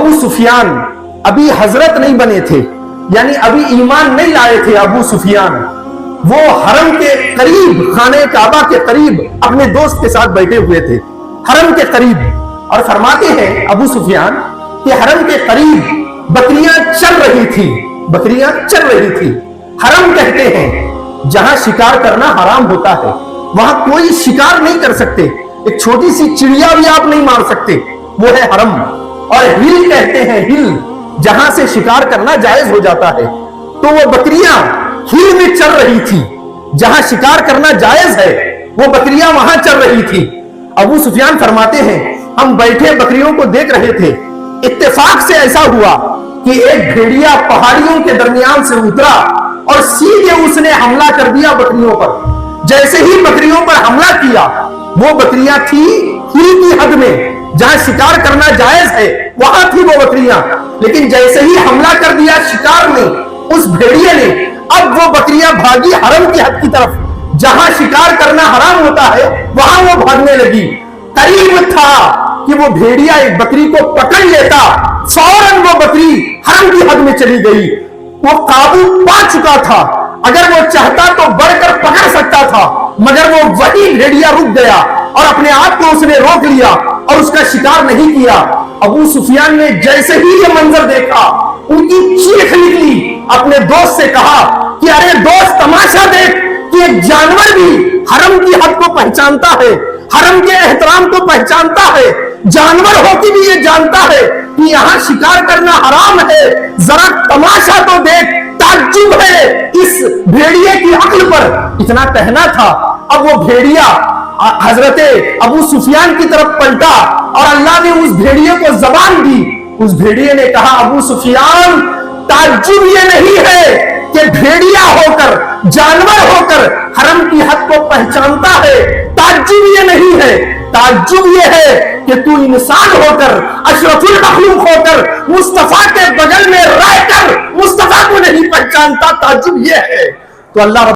ابو سفیان ابھی حضرت نہیں بنے تھے، یعنی ابھی ایمان نہیں لائے تھے ابو سفیان، وہ حرم کے قریب، خانہ کعبہ کے قریب اپنے دوست کے ساتھ بیٹھے ہوئے تھے، حرم کے قریب، اور فرماتے ہیں ابو سفیان کہ حرم کے قریب بکریاں چل رہی تھی، بکریاں چل رہی تھی۔ حرم کہتے ہیں جہاں شکار کرنا حرام ہوتا ہے، وہاں کوئی شکار نہیں کر سکتے، ایک چھوٹی سی چڑیا بھی آپ نہیں مار سکتے، وہ ہے حرم۔ اور ہل کہتے ہیں، ہل جہاں سے شکار کرنا جائز ہو جاتا ہے، تو وہ بکریاں ہل میں چل رہی تھی، جہاں شکار کرنا جائز ہے وہ بکریاں وہاں چل رہی تھی۔ ابو سفیان فرماتے ہیں ہم بیٹھے بکریوں کو دیکھ رہے تھے، اتفاق سے ایسا ہوا کہ ایک بھیڑیا پہاڑیوں کے درمیان سے اترا اور سیدھے اس نے حملہ کر دیا بکریوں پر۔ جیسے ہی بکریوں پر حملہ کیا، وہ بکریاں تھی ہل کی حد میں، جہاں شکار کرنا جائز ہے وہاں تھی وہ بکریاں، لیکن جیسے ہی حملہ کر دیا شکار نے، اس بھیڑیے نے، اب وہ بکریاں بھاگی حرم کی حد کی طرف، جہاں شکار کرنا حرام ہوتا ہے وہاں وہ بھاگنے لگی۔ قریب تھا کہ وہ بھیڑیا ایک بکری کو پکڑ لیتا، فوراً وہ بکری حرم کی حد میں چلی گئی، وہ قابو پا چکا تھا، اگر وہ چاہتا تو بڑھ کر پکڑ سکتا تھا، مگر وہ وہی بھیڑیا رک گیا اور اپنے آپ کو اس نے روک لیا اور اس کا شکار نہیں کیا۔ ابو سفیان نے جیسے ہی یہ منظر دیکھا، ان کی چیخ نکلی، اپنے دوست سے کہا کہ ارے دوست تماشا دیکھ کہ ایک جانور بھی حرم کی حد کو پہچانتا ہے، حرم کے احترام کو پہچانتا ہے، جانور ہو کے بھی یہ جانتا ہے کہ یہاں شکار کرنا حرام ہے، ذرا تماشا تو دیکھ۔ تعجب ہے اس بھیڑیے کی عقل پر، اتنا کہنا تھا۔ اب وہ بھیڑیا حضرت ابو سفیان کی طرف پلٹا اور اللہ نے اس بھیڑیے کو زبان دی۔ اس بھیڑیے نے کہا ابو سفیان، تعجب یہ نہیں ہے کہ بھیڑیا ہو کر، جانور ہو کر حرم کی حد کو پہچانتا ہے، تعجب یہ نہیں ہے، تعجب یہ ہے کہ تو انسان ہو کر، اشرف المخلوق ہو کر، مصطفیٰ کے بغل میں رہ کر مصطفیٰ کو نہیں پہچانتا، تعجب یہ ہے۔ تو اللہ